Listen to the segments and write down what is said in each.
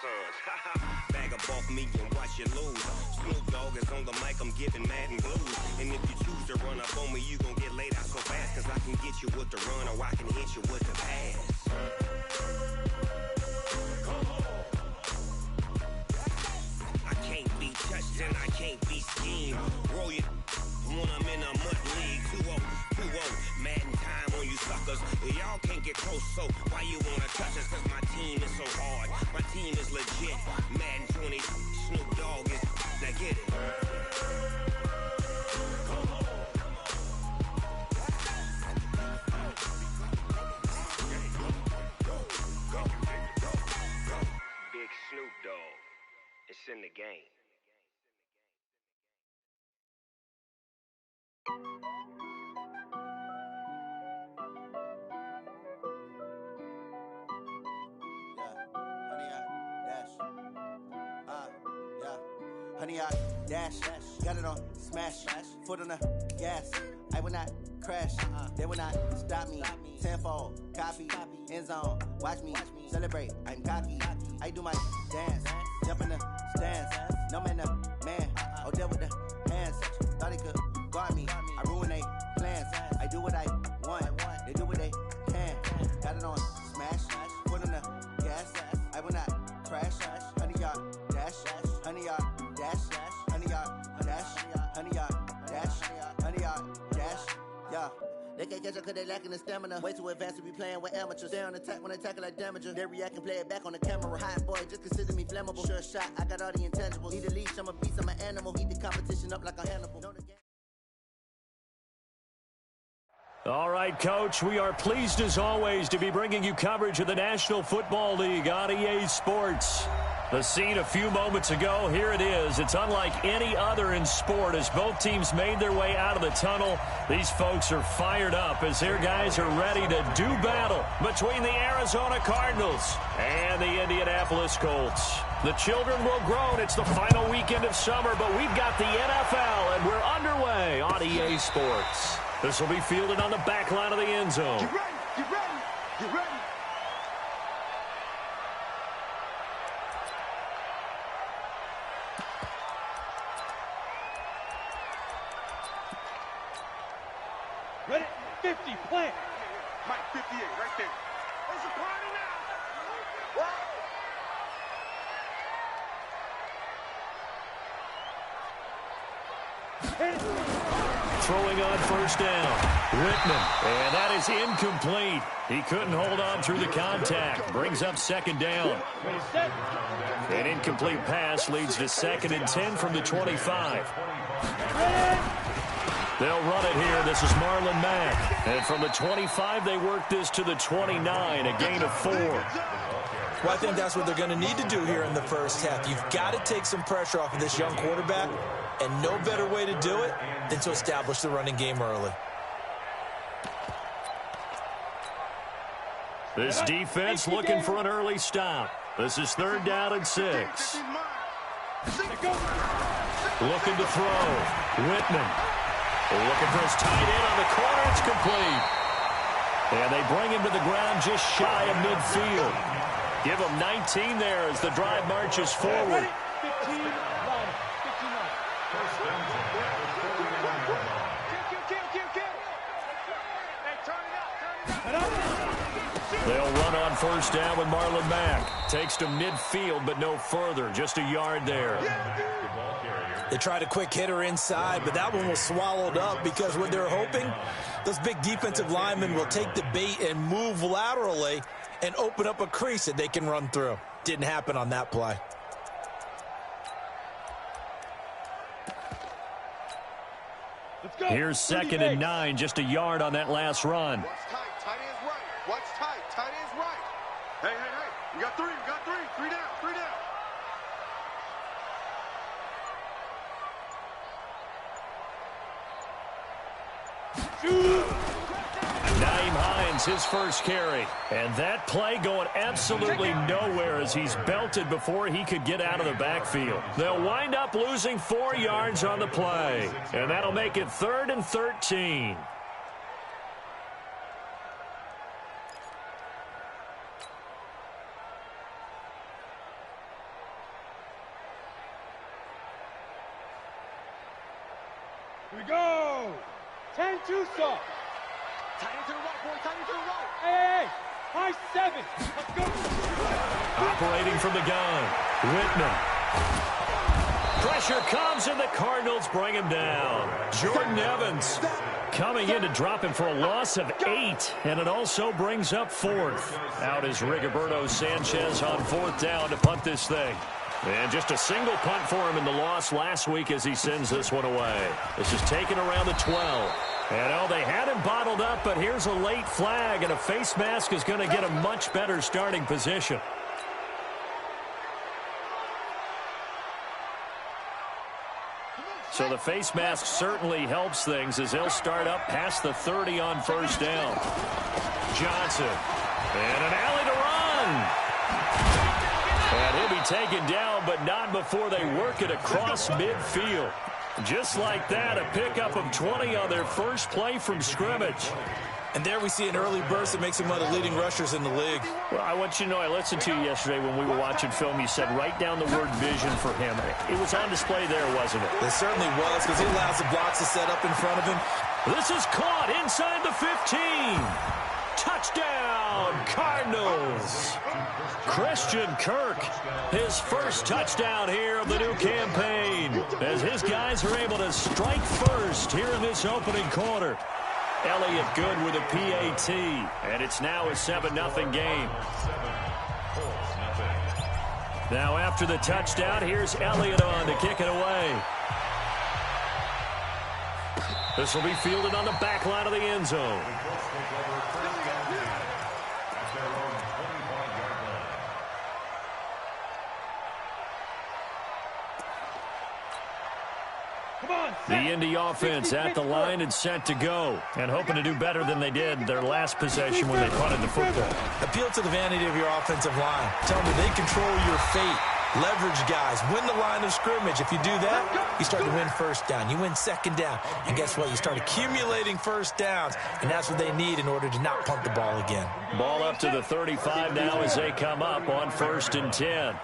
sons. Bag of off me and watch you lose. Snoop Dogg is on the mic, I'm giving Madden blues. And if you choose to run up on me, you gon' get laid out so fast. Cause I can get you with the run or I can hit you with the pass. I can't be touched and I can't be schemed. Roll you when I'm in a mud league. 2-0, 2-0, Madden time on you suckers. Y'all can't get close, so why you wanna touch us? Cause my team is so hard, my team is legit. Madden 20, Snoop Dogg is, now get it. Big Snoop Dogg, it's in the game. Honey, I dash, got it on smash, foot on the gas. I will not crash, they will not stop me. Tenfold, copy, end zone, watch me celebrate. I'm cocky, I do my dance, jump in the stands. No man, man, oh deal with the hands. Thought he could guard me, I ruin they plans. I do what I want, they do what they can. Got it on smash, foot on the gas. I will not crash, honey, y'all dash, honey, y'all dash, honey, y'all dash, honey, y'all dash, honey, y'all dash, yeah. They can't catch up cause they lacking the stamina. Way too advanced to be playing with amateurs. Stay on attack when I tackle like damager. They react and play it back on the camera. Hot boy, just consider me flammable. Sure shot, I got all the intangibles. Need a leash, I'm a beast, I'm an animal. Eat the competition up like a Hannibal. All right, Coach, we are pleased as always to be bringing you coverage of the National Football League on EA Sports. The scene a few moments ago, here it is. It's unlike any other in sport as both teams made their way out of the tunnel. These folks are fired up as their guys are ready to do battle between the Arizona Cardinals and the Indianapolis Colts. The children will groan. It's the final weekend of summer, but we've got the NFL, and we're underway on EA Sports. This will be fielded on the back line of the end zone. Get ready, get ready, get ready. Ready, 50, play. Mike 58, right there. There's a party now. Throwing on first down, Whitman, and that is incomplete. He couldn't hold on through the contact. Brings up second down. An incomplete pass leads to 2nd and 10 from the 25. They'll run it here. This is Marlon Mack. And from the 25, they work this to the 29, a gain of 4. Well, I think that's what they're going to need to do here in the first half. You've got to take some pressure off of this young quarterback, and no better way to do it than to establish the running game early. This defense looking for an early stop. This is 3rd down and 6. Looking to throw. Whitman. Looking for his tight end on the corner. It's complete. And they bring him to the ground just shy of midfield. Give him 19 there as the drive marches forward. 15, run. 15, run. They'll run on first down with Marlon Mack. Takes to midfield, but no further. Just a yard there. They tried a quick hitter inside, but that one was swallowed up because what they're hoping, those big defensive linemen will take the bait and move laterally and open up a crease that they can run through. Didn't happen on that play. Let's go. Here's 2nd and 9, just a yard on that last run. Watch tight, tight end's right. Watch tight, tight end's right. Hey, hey, hey, we got 3, we got 3. 3 down, 3 down. Naeem Hines, his first carry. And that play going absolutely nowhere as he's belted before he could get out of the backfield. They'll wind up losing 4 yards on the play. And that'll make it 3rd and 13. 10 too soft. Tight end to the right, boy. Tight end to the right. Hey, high 7. Let's go. Operating from the gun, Whitman. Pressure comes, and the Cardinals bring him down. Jordan Evans coming in to drop him for a loss of 8, and it also brings up 4th. Out is Rigoberto Sanchez on 4th down to punt this thing. And just a single punt for him in the loss last week as he sends this one away. This is taken around the 12. And, oh, they had him bottled up, but here's a late flag, and a face mask is going to get a much better starting position. So the face mask certainly helps things as they'll start up past the 30 on 1st down. Johnson. And an alley to run. And he'll be taken down, but not before they work it across midfield. Just like that, a pickup of 20 on their first play from scrimmage. And there we see an early burst that makes him one of the leading rushers in the league. Well, I want you to know, I listened to you yesterday when we were watching film. You said write down the word vision for him. It was on display there, wasn't it? It certainly was, because he allows the blocks to set up in front of him. This is caught inside the 15. Touchdown, Cardinals. Christian Kirk, his first touchdown here of the new campaign, as his guys are able to strike first here in this opening quarter. Elliott good with a PAT, and it's now a 7-0 game. Now after the touchdown, here's Elliott on to kick it away. This will be fielded on the back line of the end zone. The Indy offense at the line and set to go, and hoping to do better than they did their last possession when they punted the football. Appeal to the vanity of your offensive line. Tell them they control your fate. Leverage guys. Win the line of scrimmage. If you do that, you start to win 1st down. You win 2nd down. And guess what? You start accumulating 1st downs, and that's what they need in order to not punt the ball again. Ball up to the 35 now as they come up on 1st and 10.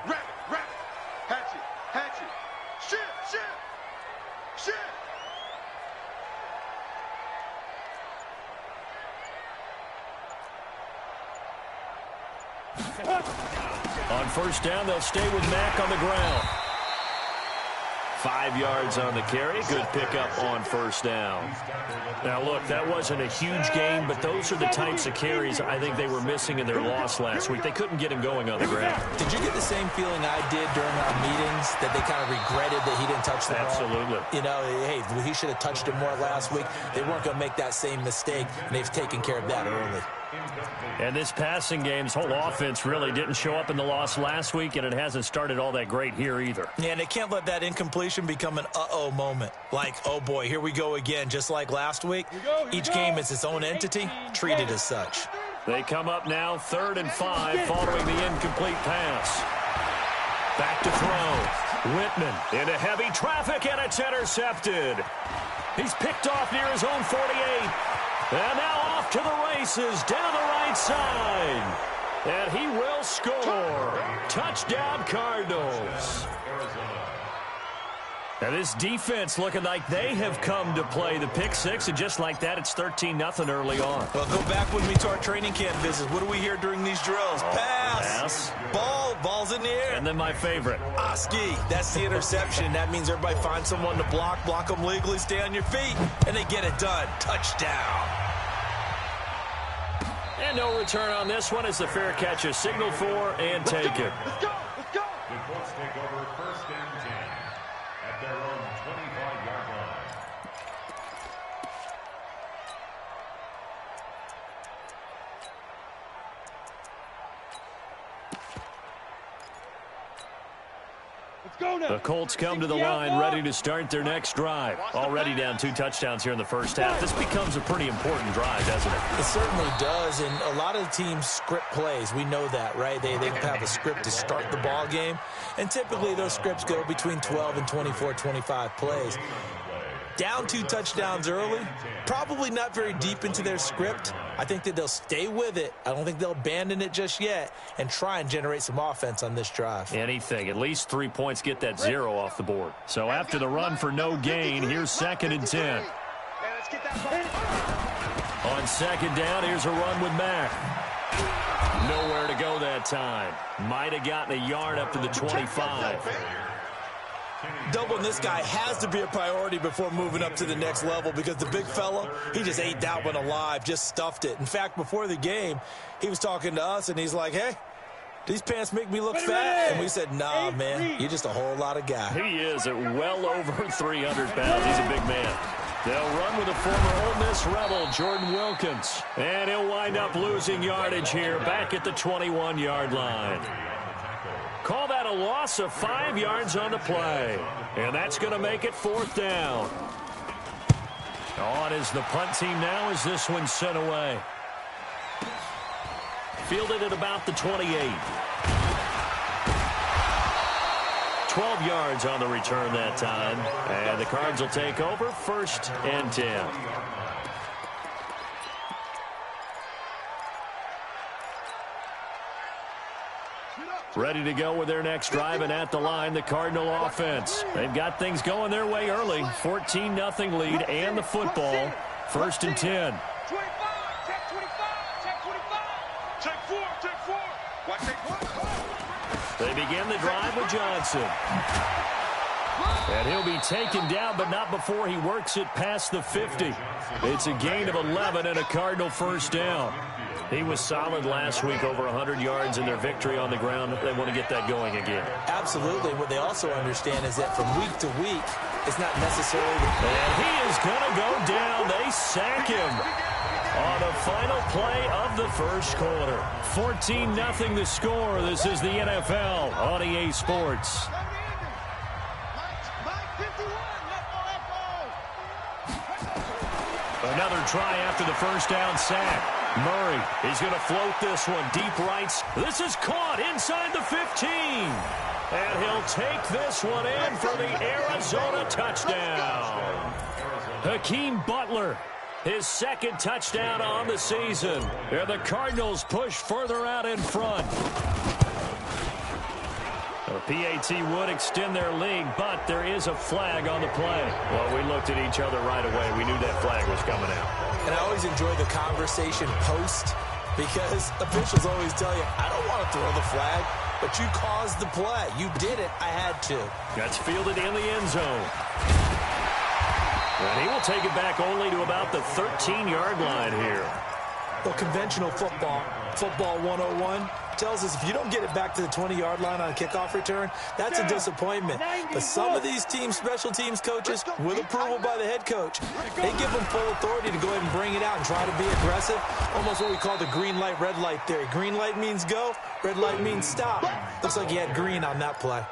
On 1st down, they'll stay with Mack on the ground. 5 yards on the carry. Good pickup on 1st down. Now, look, that wasn't a huge gain, but those are the types of carries I think they were missing in their loss last week. They couldn't get him going on the ground. Did you get the same feeling I did during our meetings, that they kind of regretted that he didn't touch the ball? Absolutely. You know, hey, he should have touched it more last week. They weren't going to make that same mistake, and they've taken care of that early. And this passing game's whole offense really didn't show up in the loss last week, and it hasn't started all that great here either. Yeah, and they can't let that incompletion become an uh-oh moment. Like, oh boy, here we go again. Just like last week, each game is its own entity, treated as such. They come up now 3rd and 5 following the incomplete pass. Back to throw. Whitman into heavy traffic, and it's intercepted. He's picked off near his own 48. And now off to the races down the right side. And he will score. Touchdown, Cardinals. Now this defense looking like they have come to play the pick 6, and just like that, it's 13-0 early on. Well, go back with me to our training camp visits. What do we hear during these drills? Pass. Ball's in the air. And then my favorite. Oski, that's the interception. That means everybody finds someone to block them legally, stay on your feet, and they get it done. Touchdown. And no return on this one as the fair catch is signaled for and taken. Let's go. The Colts take over 1st and 10 at their own 25-yard line. The Colts come to the line ready to start their next drive. Already down 2 touchdowns here in the first half. This becomes a pretty important drive, doesn't it? It certainly does, and a lot of the teams script plays. We know that, right? They have a script to start the ball game, and typically those scripts go between 12 and 24, 25 plays. Down 2 touchdowns early, probably not very deep into their script. I think that they'll stay with it. I don't think they'll abandon it just yet and try and generate some offense on this drive. Anything. At least 3 points, get that 0 off the board. So after the run for no gain, here's 2nd and 10. Let's get On second down, here's a run with Mack. Nowhere to go that time. Might have gotten a yard up to the 25. Doubling this guy has to be a priority before moving up to the next level because the big fella, he just ate that one alive, just stuffed it. In fact, before the game, he was talking to us, and he's like, hey, these pants make me look fat. And we said, nah, man, you're just a whole lot of guy. He is at well over 300 pounds. He's a big man. They'll run with the former Ole Miss Rebel, Jordan Wilkins. And he'll wind up losing yardage here back at the 21-yard line. Call that a loss of 5 yards on the play. And that's going to make it 4th down. On is the punt team now as this one's sent away. Fielded at about the 28. 12 yards on the return that time. And the Cards will take over 1st and 10. Ready to go with their next drive, and at the line, the Cardinal offense. They've got things going their way early. 14-0 lead and the football. 1st and 10. They begin the drive with Johnson. And he'll be taken down, but not before he works it past the 50. It's a gain of 11 and a Cardinal 1st down. He was solid last week, over 100 yards in their victory on the ground. They want to get that going again. Absolutely. What they also understand is that from week to week, it's not necessarily... And he is going to go down. They sack him on the final play of the first quarter. 14-0 the score. This is the NFL on EA Sports. Another try after the first down sack. Murray, he's going to float this one deep right. This is caught inside the 15. And he'll take this one in for the Arizona touchdown. Hakeem Butler, his 2nd touchdown on the season. And the Cardinals push further out in front. The PAT would extend their lead, but there is a flag on the play. Well, we looked at each other right away. We knew that flag was coming out. And I always enjoy the conversation post because officials always tell you, I don't want to throw the flag, but you caused the play. You did it. I had to. That's fielded in the end zone. And he will take it back only to about the 13-yard line here. Well, conventional football 101, tells us if you don't get it back to the 20-yard line on a kickoff return, that's a disappointment. But some of these teams, special teams coaches, with approval by the head coach, they give them full authority to go ahead and bring it out and try to be aggressive. Almost what we call the green light, red light theory. Green light means go, red light means stop. Looks like he had green on that play.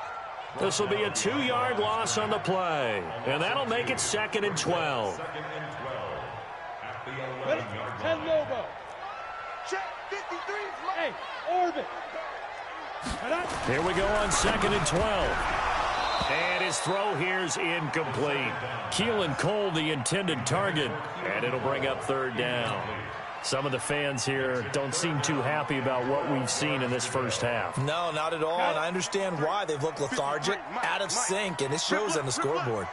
This will be a 2-yard loss on the play, and that'll make it 2nd and 12. 10 Lobo. Check 53. Hey, orbit. Here we go on 2nd and 12. And his throw here's incomplete. Keelan Cole, the intended target, and it'll bring up 3rd down. Some of the fans here don't seem too happy about what we've seen in this first half. No, not at all, and I understand why. They've looked lethargic, out of sync, and it shows on the scoreboard.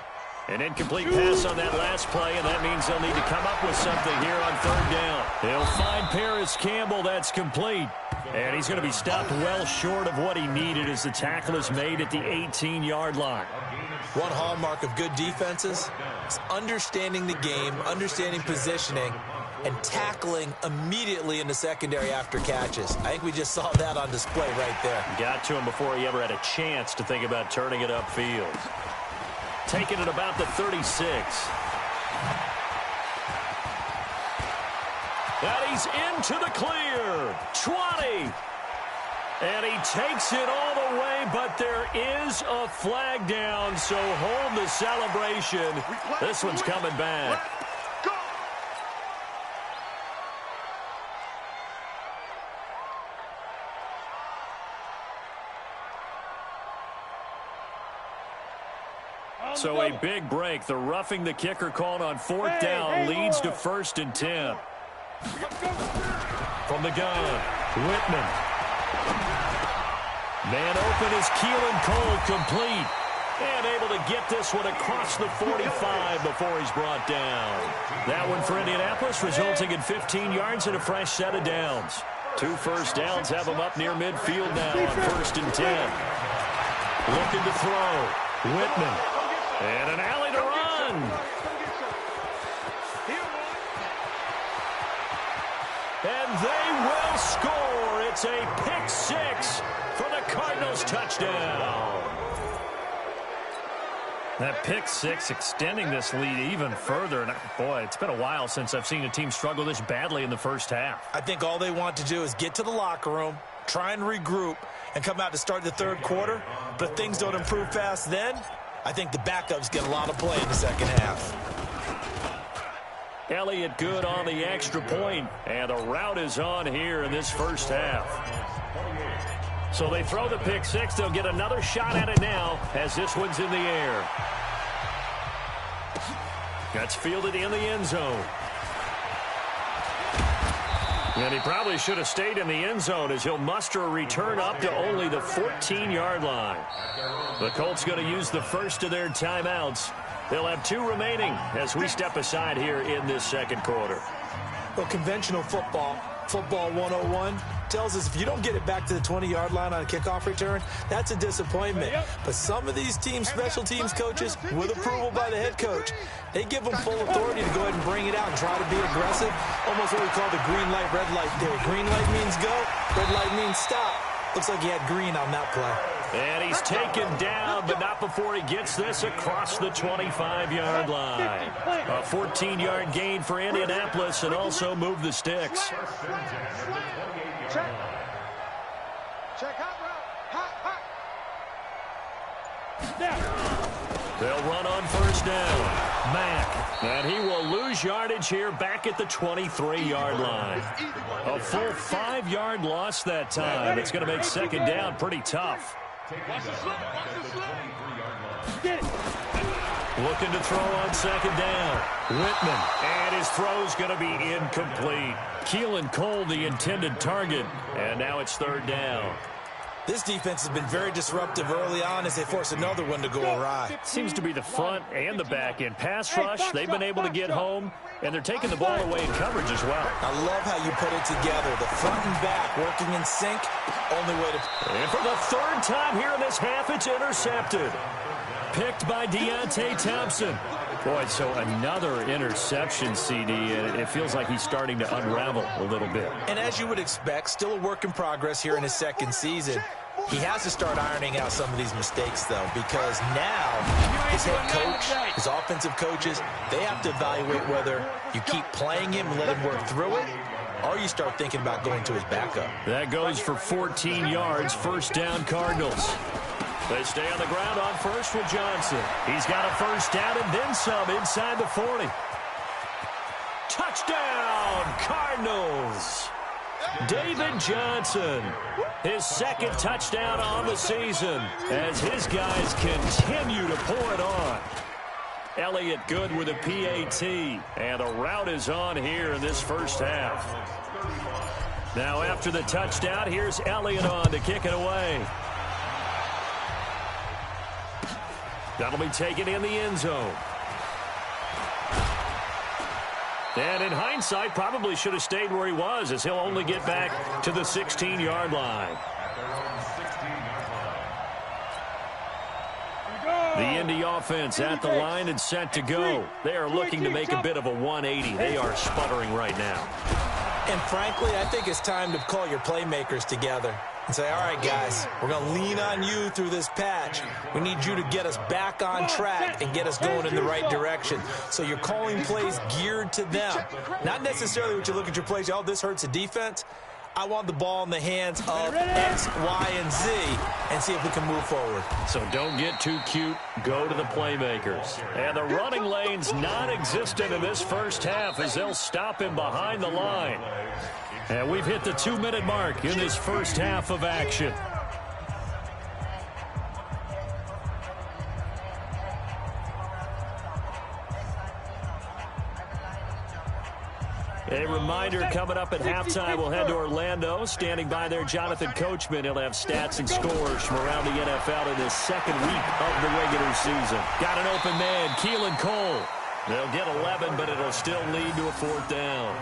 An incomplete pass on that last play, and that means they'll need to come up with something here on 3rd down. He'll find Paris Campbell. That's complete. And he's going to be stopped well short of what he needed as the tackle is made at the 18-yard line. One hallmark of good defenses is understanding the game, understanding positioning, and tackling immediately in the secondary after catches. I think we just saw that on display right there. Got to him before he ever had a chance to think about turning it upfield. Taking it about the 36. And he's into the clear. 20. And he takes it all the way, but there is a flag down, so hold the celebration. This one's coming back. So a big break. The roughing the kicker called on 4th down leads to 1st and 10. From the gun, Whitman. Man open is Keelan Cole, complete. And able to get this one across the 45 before he's brought down. That one for Indianapolis, resulting in 15 yards and a fresh set of downs. 2 first downs have them up near midfield now on 1st and 10. Looking to throw. Whitman. And an alley to run. And they will score. It's a pick 6 for the Cardinals touchdown. That pick 6 extending this lead even further. And boy, it's been a while since I've seen a team struggle this badly in the first half. I think all they want to do is get to the locker room, try and regroup, and come out to start the third quarter. But if things don't improve fast then, I think the backups get a lot of play in the second half. Elliott good on the extra point, and the route is on here in this first half. So they throw the pick 6. They'll get another shot at it now as this one's in the air. That's fielded in the end zone. And he probably should have stayed in the end zone as he'll muster a return up to only the 14-yard line. The Colts going to use the first of their timeouts. They'll have 2 remaining as we step aside here in this second quarter. Well, conventional football 101, tells us if you don't get it back to the 20-yard line on a kickoff return, that's a disappointment. But some of these teams, special teams coaches, with approval by the head coach, they give them full authority to go ahead and bring it out and try to be aggressive. Almost what we call the green light, red light theory. Green light means go, red light means stop. Looks like he had green on that play. And he's taken down, but not before he gets this across the 25-yard line. A 14-yard gain for Indianapolis and also move the sticks. Check. Check hot route. Hot. They'll run on first down. Mack. And he will lose yardage here back at the 23-yard line. A full 5-yard loss that time. It's going to make second down pretty tough. Looking to throw on second down. Whitman. And his throw's going to be incomplete. Keelan Cole, the intended target. And now it's third down. This defense has been very disruptive early on as they force another one to go awry. Seems to be the front and the back end. Pass rush, they've been able to get home, and they're taking the ball away in coverage as well. I love how you put it together. The front and back working in sync. Only way to... And for the third time here in this half, it's intercepted. Picked by Deontay Thompson. Boy, so another interception, CD, and it feels like he's starting to unravel a little bit. And as you would expect, still a work in progress here in his second season. He has to start ironing out some of these mistakes, though, because now his head coach, his offensive coaches, they have to evaluate whether you keep playing him and let him work through it, or you start thinking about going to his backup. That goes for 14 yards, first down Cardinals. They stay on the ground on first with Johnson. He's got a first down and then some inside the 40. Touchdown, Cardinals. David Johnson, his second touchdown on the season as his guys continue to pour it on. Elliott good with a PAT, and the route is on here in this first half. Now after the touchdown, here's Elliott on to kick it away. That'll be taken in the end zone. And in hindsight, probably should have stayed where he was, as he'll only get back to the 16-yard line. The Indy offense at the line and set to go. They are looking to make a bit of a 180. They are sputtering right now. And frankly, I think it's time to call your playmakers together and say, all right, guys, we're going to lean on you through this patch. We need you to get us back on track and get us going in the right direction. So you're calling plays geared to them. Not necessarily what you look at your plays, oh, this hurts the defense. I want the ball in the hands of X, Y, and Z and see if we can move forward. So don't get too cute. Go to the playmakers. And the running lane's non-existent in this first half as they'll stop him behind the line. And we've hit the 2-minute mark in this first half of action. A reminder, coming up at halftime, we'll head to Orlando. Standing by there, Jonathan Coachman. He'll have stats and scores from around the NFL in this second week of the regular season. Got an open man, Keelan Cole. They'll get 11, but it'll still lead to a fourth down.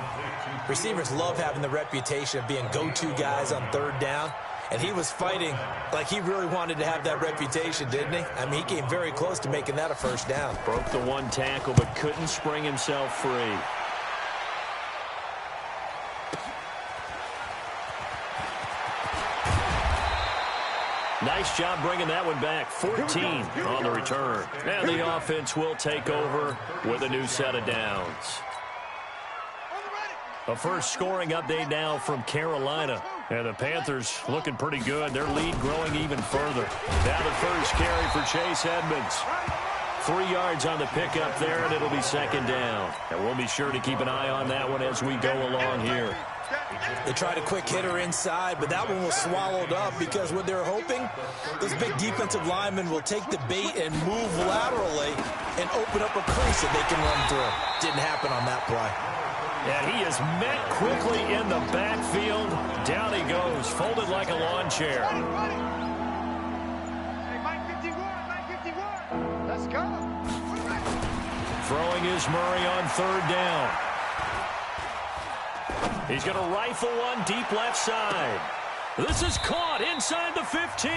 Receivers love having the reputation of being go-to guys on third down. And he was fighting like he really wanted to have that reputation, didn't he? I mean, he came very close to making that a first down. Broke the one tackle, but couldn't spring himself free. Nice job bringing that one back. 14 on the return. And the offense will take over with a new set of downs. A first scoring update now from Carolina. And the Panthers looking pretty good. Their lead growing even further. Now the first carry for Chase Edmonds. 3 yards on the pickup there, and it'll be second down. And we'll be sure to keep an eye on that one as we go along here. They tried a quick hitter inside, but that one was swallowed up because what they're hoping, those big defensive linemen will take the bait and move laterally and open up a crease that they can run through. Didn't happen on that play. And he is met quickly in the backfield. Down he goes, folded like a lawn chair. Hey, Mike 51. Let's go. Throwing is Murray on third down. He's going to rifle one deep left side. This is caught inside the 15.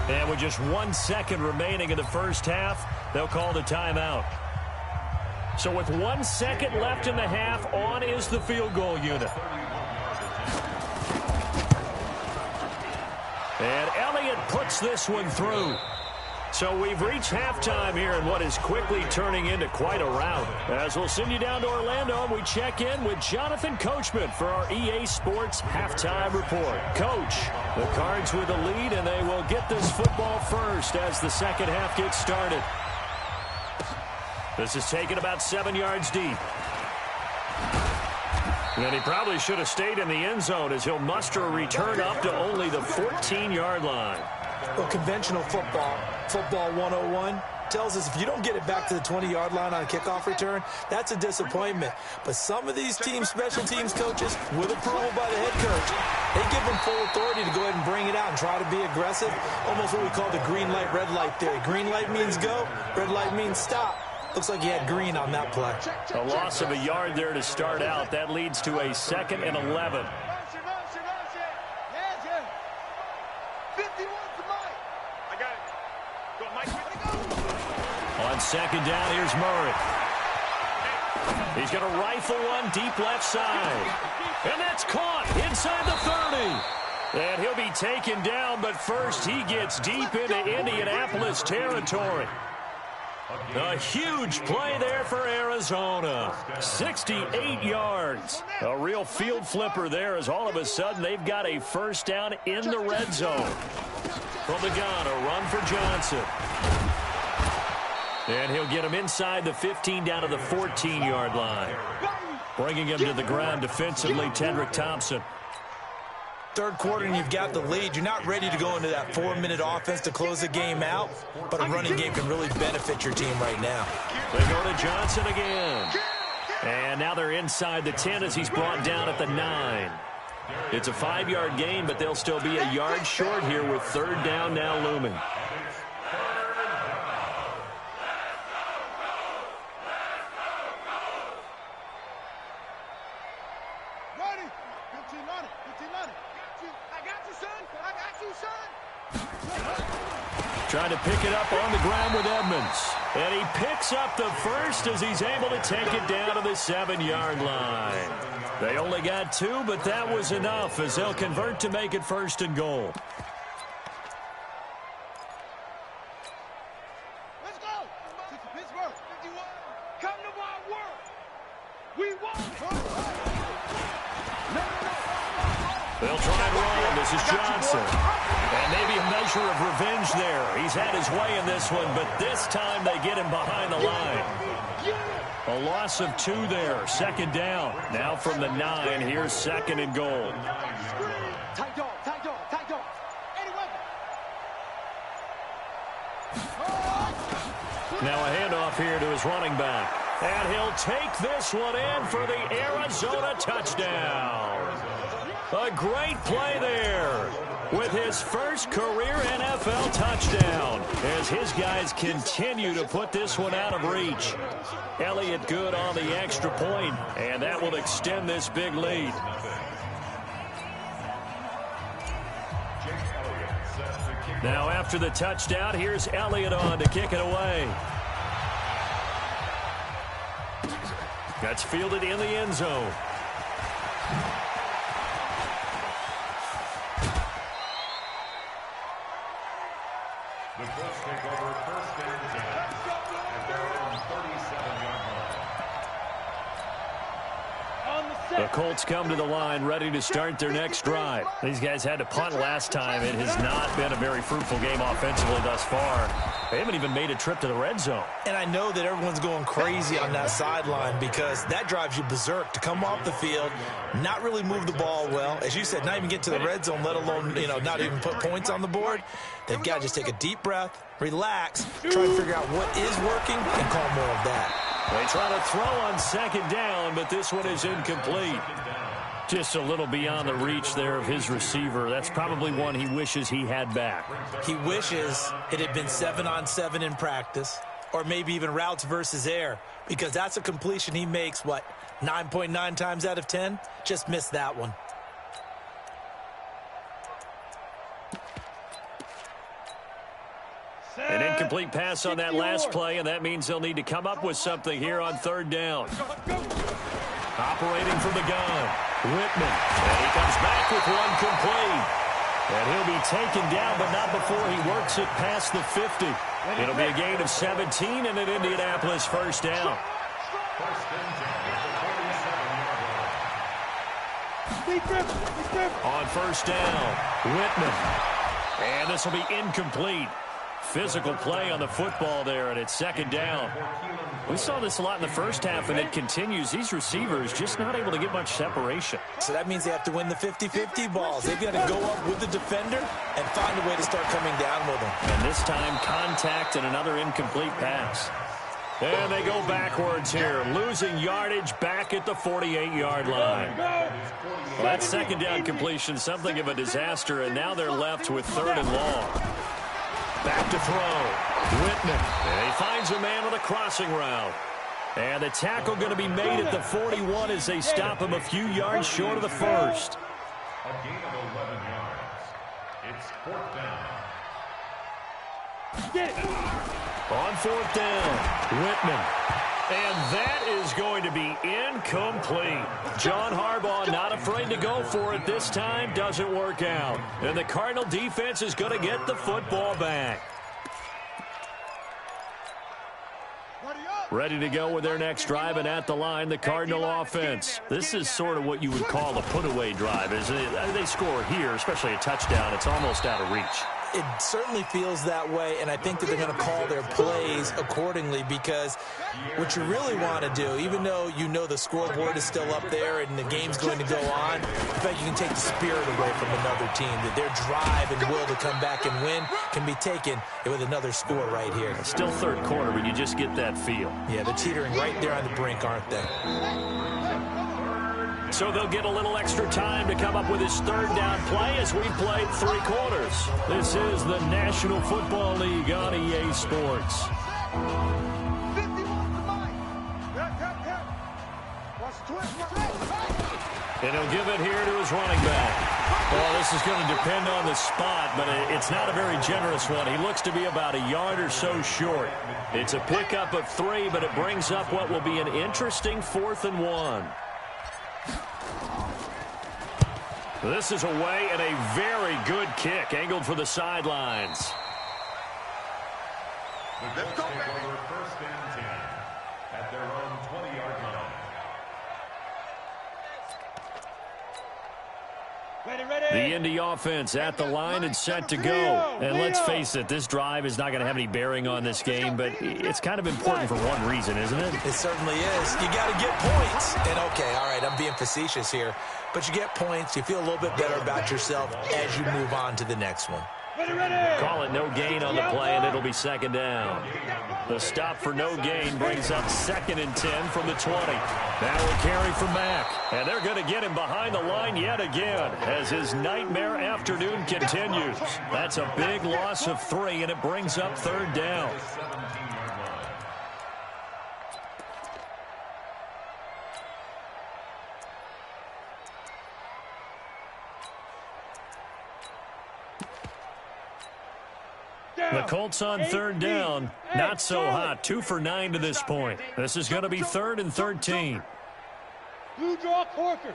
And with just 1 second remaining in the first half, they'll call the timeout. So with 1 second left in the half, on is the field goal unit. And Elliott puts this one through. So we've reached halftime here in what is quickly turning into quite a rout. As we'll send you down to Orlando, and we check in with Jonathan Coachman for our EA Sports Halftime Report. Coach, the Cards with the lead, and they will get this football first as the second half gets started. This is taken about 7 yards deep. And he probably should have stayed in the end zone as he'll muster a return up to only the 14-yard line. Well, conventional football 101, tells us if you don't get it back to the 20-yard line on a kickoff return, that's a disappointment. But some of these teams, special teams coaches, with approval by the head coach, they give them full authority to go ahead and bring it out and try to be aggressive, almost what we call the green light, red light theory. Green light means go, red light means stop. Looks like he had green on that play. A loss of a yard there to start out. That leads to a 2nd and 11. On second down, here's Murray. He's going to rifle one deep left side. And that's caught inside the 30. And he'll be taken down, but first he gets deep into Indianapolis territory. A huge play there for Arizona. 68 yards. A real field flipper there as all of a sudden they've got a first down in the red zone. From the gun, a run for Johnson. And he'll get him inside the 15 down to the 14-yard line. Bringing him to the ground defensively, Tedrick Thompson. Third quarter and you've got the lead. You're not ready to go into that 4-minute offense to close the game out, but a running game can really benefit your team right now. They go to Johnson again. And now they're inside the 10 as he's brought down at the 9. It's a 5-yard gain, but they'll still be a yard short here with third down now looming. Trying to pick it up on the ground with Edmonds. And he picks up the first as he's able to take it down to the 7-yard line. They only got 2, but that was enough as they'll convert to make it 1st and goal. Let's go. Pittsburgh. 51. Come to my world. We won. They'll try and run. This is Johnson. And maybe a measure of revenge there. He's had his way in this one, but this time they get him behind the line. A loss of 2 there. 2nd down. Now from the 9, here's 2nd and goal. Tight dog, tight dog, tight dog. Now a handoff here to his running back. And he'll take this one in for the Arizona touchdown. A great play there with his first career NFL touchdown as his guys continue to put this one out of reach. Elliott good on the extra point, and that will extend this big lead. Now after the touchdown, here's Elliott on to kick it away. That's fielded in the end zone. The Colts take over first and 10 at their own 37-yard line. The Colts come to the line ready to start their next drive. These guys had to punt last time. It has not been a very fruitful game offensively thus far. They haven't even made a trip to the red zone. And I know that everyone's going crazy on that sideline because that drives you berserk to come off the field, not really move the ball well. As you said, not even get to the red zone, let alone, not even put points on the board. They've got to just take a deep breath, relax, try to figure out what is working, and call more of that. They try to throw on second down, but this one is incomplete. Just a little beyond the reach there of his receiver. That's probably one he wishes he had back. He wishes it had been 7-on-7 in practice, or maybe even routes versus air, because that's a completion he makes, 9.9 times out of 10? Just missed that one. An incomplete pass on that last play, and that means they'll need to come up with something here on third down. Operating from the gun, Whitman, and he comes back with one complete. And he'll be taken down, but not before he works it past the 50. It'll be a gain of 17 and an Indianapolis first down. First and 10 at the 47-yard line. On first down, Whitman. And this will be incomplete. Physical play on the football there, and it's second down. We saw this a lot in the first half, and it continues. These receivers just not able to get much separation. So that means they have to win the 50-50 balls. They've got to go up with the defender and find a way to start coming down with them. And this time, contact and another incomplete pass. And they go backwards here, losing yardage back at the 48-yard line. Well, that second down completion, something of a disaster, and now they're left with third and long. Back to throw. Whitman. And he finds a man on a crossing route. And the tackle going to be made at the 41 as they stop him a few yards short of the first. A gain of 11 yards. It's fourth down. On fourth down, Whitman. And that is going to be incomplete. John Harbaugh not afraid to go for it this time. Doesn't work out. And the Cardinal defense is going to get the football back. Ready to go with their next drive, and at the line, the Cardinal offense. This is sort of what you would call a put-away drive. As they score here, especially a touchdown, it's almost out of reach. It certainly feels that way, and I think that they're going to call their plays accordingly because what you really want to do, even though you know the scoreboard is still up there and the game's going to go on, in fact, you can take the spirit away from another team, that their drive and will to come back and win can be taken with another score right here. It's still third quarter, but you just get that feel. Yeah, they're teetering right there on the brink, aren't they? So they'll get a little extra time to come up with his third down play as we played three quarters. This is the National Football League on EA Sports. And he'll give it here to his running back. Well, this is going to depend on the spot, but it's not a very generous one. He looks to be about a yard or so short. It's a pickup of 3, but it brings up what will be an interesting 4th and 1. This is away and a very good kick, angled for the sidelines. The Colts take over first and 10 at their own 20-yard line. The Indy offense at the line and set to go. And let's face it, this drive is not going to have any bearing on this game, but it's kind of important for one reason, isn't it? It certainly is. You got to get points. And, okay, all right, I'm being facetious here. But you get points. You feel a little bit better about yourself as you move on to the next one. Call it no gain on the play, and it'll be second down. The stop for no gain brings up 2nd and 10 from the 20. Now a carry from Mack. And they're going to get him behind the line yet again as his nightmare afternoon continues. That's a big loss of 3, and it brings up 3rd down. The Colts on 3rd down. Not so hot. 2 for 9 to this point. This is going to be 3rd and 13. Blue draw Corkers.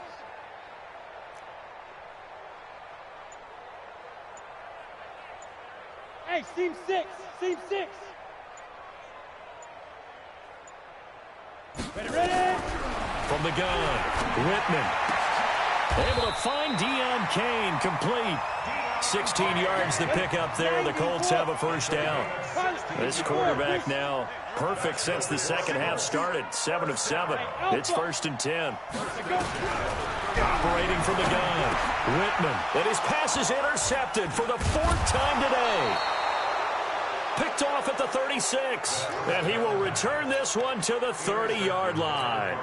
Hey, seam 6. Seam 6. Ready. From the gun, Whitman. Able to find Deion Kane, complete. 16 yards the pickup there. The Colts have a 1st down. This quarterback now perfect since the second half started. 7 of 7. It's 1st and 10. Operating from the gun, Whitman. And his pass is intercepted for the 4th time today. Picked off at the 36. And he will return this one to the 30-yard line.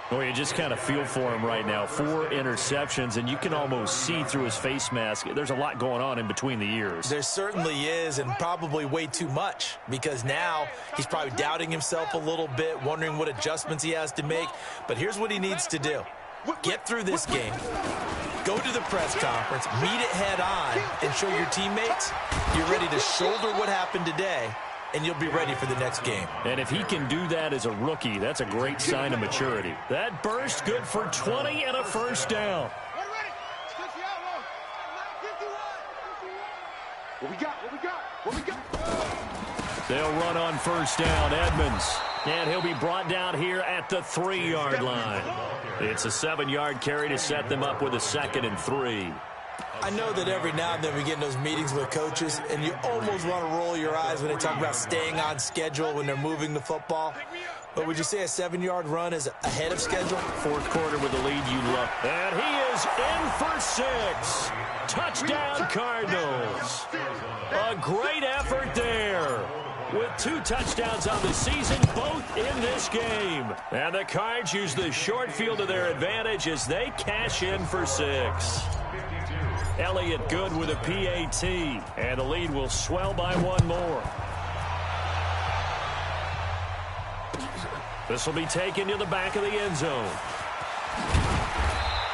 Well, you just kind of feel for him right now. 4 interceptions, and you can almost see through his face mask. There's a lot going on in between the ears. There certainly is, and probably way too much, because now he's probably doubting himself a little bit, wondering what adjustments he has to make. But here's what he needs to do. Get through this game, go to the press conference, meet it head on, and show your teammates you're ready to shoulder what happened today, and you'll be ready for the next game. And if he can do that as a rookie, that's a great sign of maturity. That burst good for 20 and a 1st down. What we got? They'll run on 1st down, Edmonds. And he'll be brought down here at the 3-yard line. It's a 7-yard carry to set them up with a 2nd and 3. I know that every now and then we get in those meetings with coaches, and you almost want to roll your eyes when they talk about staying on schedule when they're moving the football. But would you say a 7-yard run is ahead of schedule? 4th quarter with the lead you love. And he is in for 6. Touchdown, Cardinals. A great effort there. With 2 touchdowns on the season, both in this game. And the Cards use the short field to their advantage as they cash in for 6. Elliott good with a PAT, and the lead will swell by 1 more. This will be taken to the back of the end zone.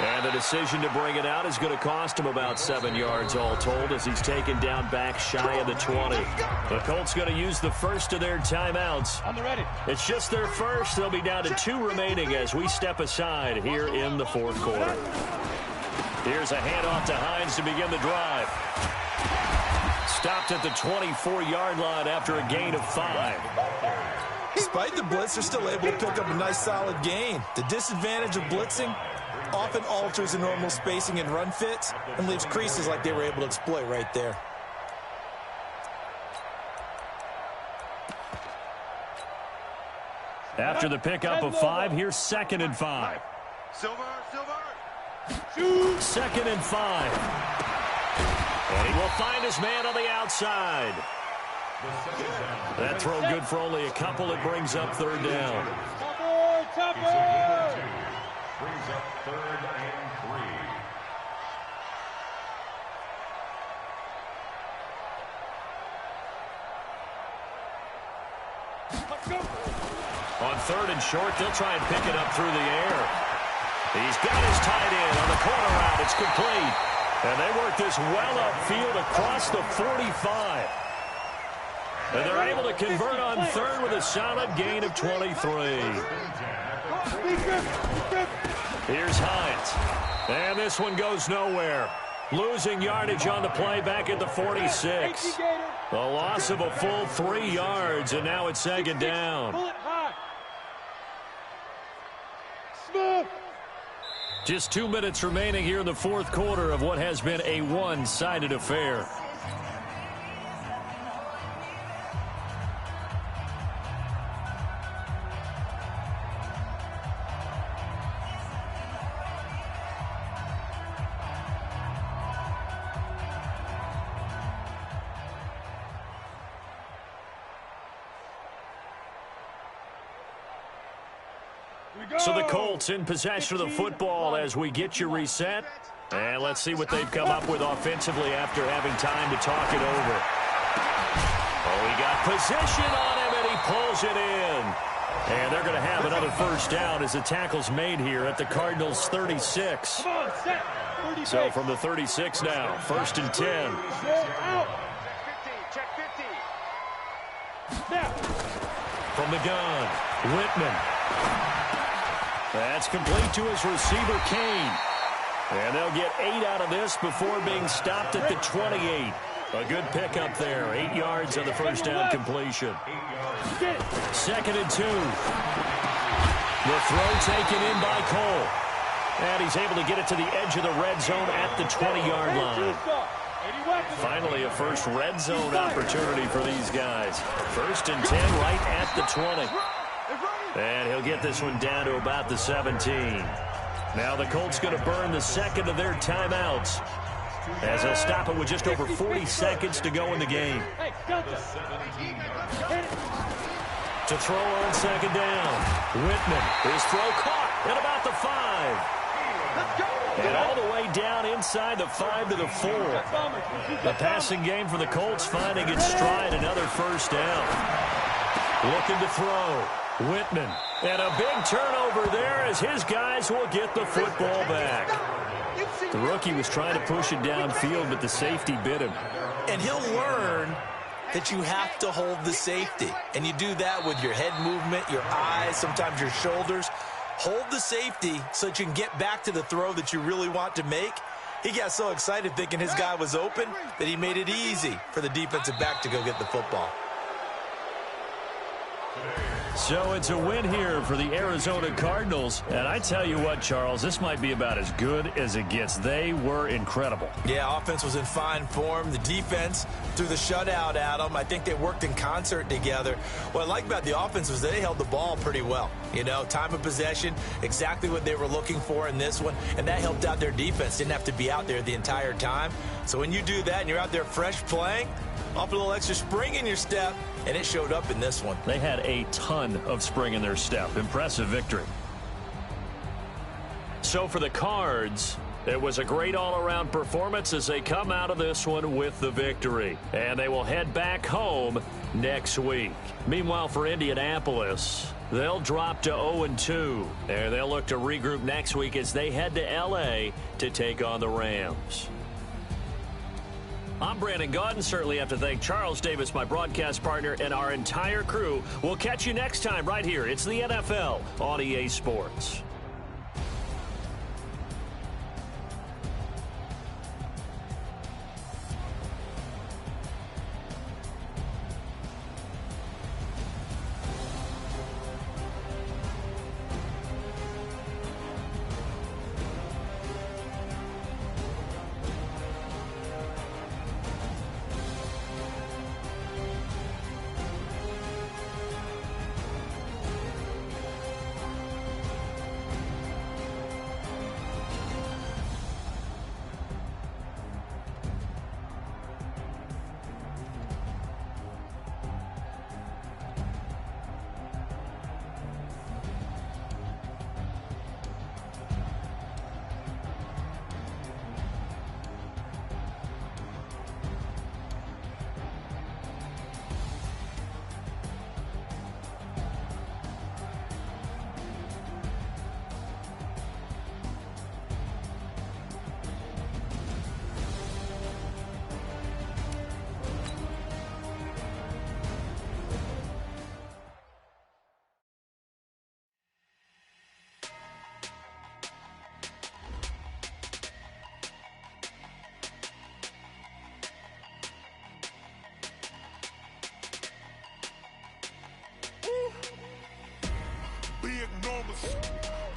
And the decision to bring it out is going to cost him about 7 yards all told as he's taken down back shy of the 20. The Colts going to use the first of their timeouts. On the ready. It's just their first. They'll be down to 2 remaining as we step aside here in the 4th quarter. Here's a handoff to Hines to begin the drive. Stopped at the 24-yard line after a gain of 5. Despite the blitz, they're still able to pick up a nice solid gain. The disadvantage of blitzing often alters the normal spacing and run fits and leaves creases like they were able to exploit right there. After the pickup of 5, here's 2nd and 5. Silver. 2nd and 5. And he will find his man on the outside. That throw good for only a couple. It brings up 3rd down. Topper. Brings up 3rd and 3. On 3rd and short, they'll try and pick it up through the air. He's got his tight end on the corner route. It's complete. And they work this well upfield across the 45. And they're able to convert on 3rd with a solid gain of 23. Here's Hines. And this one goes nowhere. Losing yardage on the play back at the 46. A loss of a full 3 yards, and now it's 2nd down. Just 2 minutes remaining here in the 4th quarter of what has been a one-sided affair. So the Colts in possession of the football as we get you reset. And let's see what they've come up with offensively after having time to talk it over. Oh, he got possession on him, and he pulls it in. And they're going to have another first down as the tackle's made here at the Cardinals' 36. So from the 36 now, 1st and 10. From the gun, Whitman. That's complete to his receiver, Kane. And they'll get 8 out of this before being stopped at the 28. A good pickup there. 8 yards on the first down completion. 2nd and 2. The throw taken in by Cole. And he's able to get it to the edge of the red zone at the 20-yard line. Finally, a first red zone opportunity for these guys. 1st and 10 right at the 20. And he'll get this one down to about the 17. Now the Colts going to burn the second of their timeouts as they'll stop it with just over 40 seconds to go in the game. To throw on 2nd down. Whitman, his throw caught at about the 5. And all the way down inside the 5 to the 4. The passing game for the Colts finding its stride, another first down. Looking to throw. Whitman. And a big turnover there as his guys will get the football back. The rookie was trying to push it downfield, but the safety bit him. And he'll learn that you have to hold the safety. And you do that with your head movement, your eyes, sometimes your shoulders. Hold the safety so that you can get back to the throw that you really want to make. He got so excited thinking his guy was open that he made it easy for the defensive back to go get the football. So it's a win here for the Arizona Cardinals. And I tell you what, Charles, this might be about as good as it gets. They were incredible. Yeah, offense was in fine form. The defense threw the shutout at them. I think they worked in concert together. What I like about the offense was they held the ball pretty well. You know, time of possession, exactly what they were looking for in this one. And that helped out their defense. Didn't have to be out there the entire time. So when you do that and you're out there fresh playing, off a little extra spring in your step, and it showed up in this one. They had a ton of spring in their step. Impressive victory. So for the Cards, it was a great all-around performance as they come out of this one with the victory. And they will head back home next week. Meanwhile, for Indianapolis, they'll drop to 0-2. And they'll look to regroup next week as they head to L.A. to take on the Rams. I'm Brandon Gaudin. Certainly have to thank Charles Davis, my broadcast partner, and our entire crew. We'll catch you next time right here. It's the NFL on EA Sports.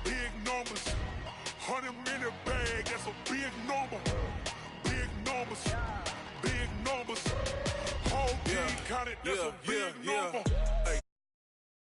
Big numbers, 100-minute bag, that's a big number. Big numbers, whole team counted, that's a big number. Hey.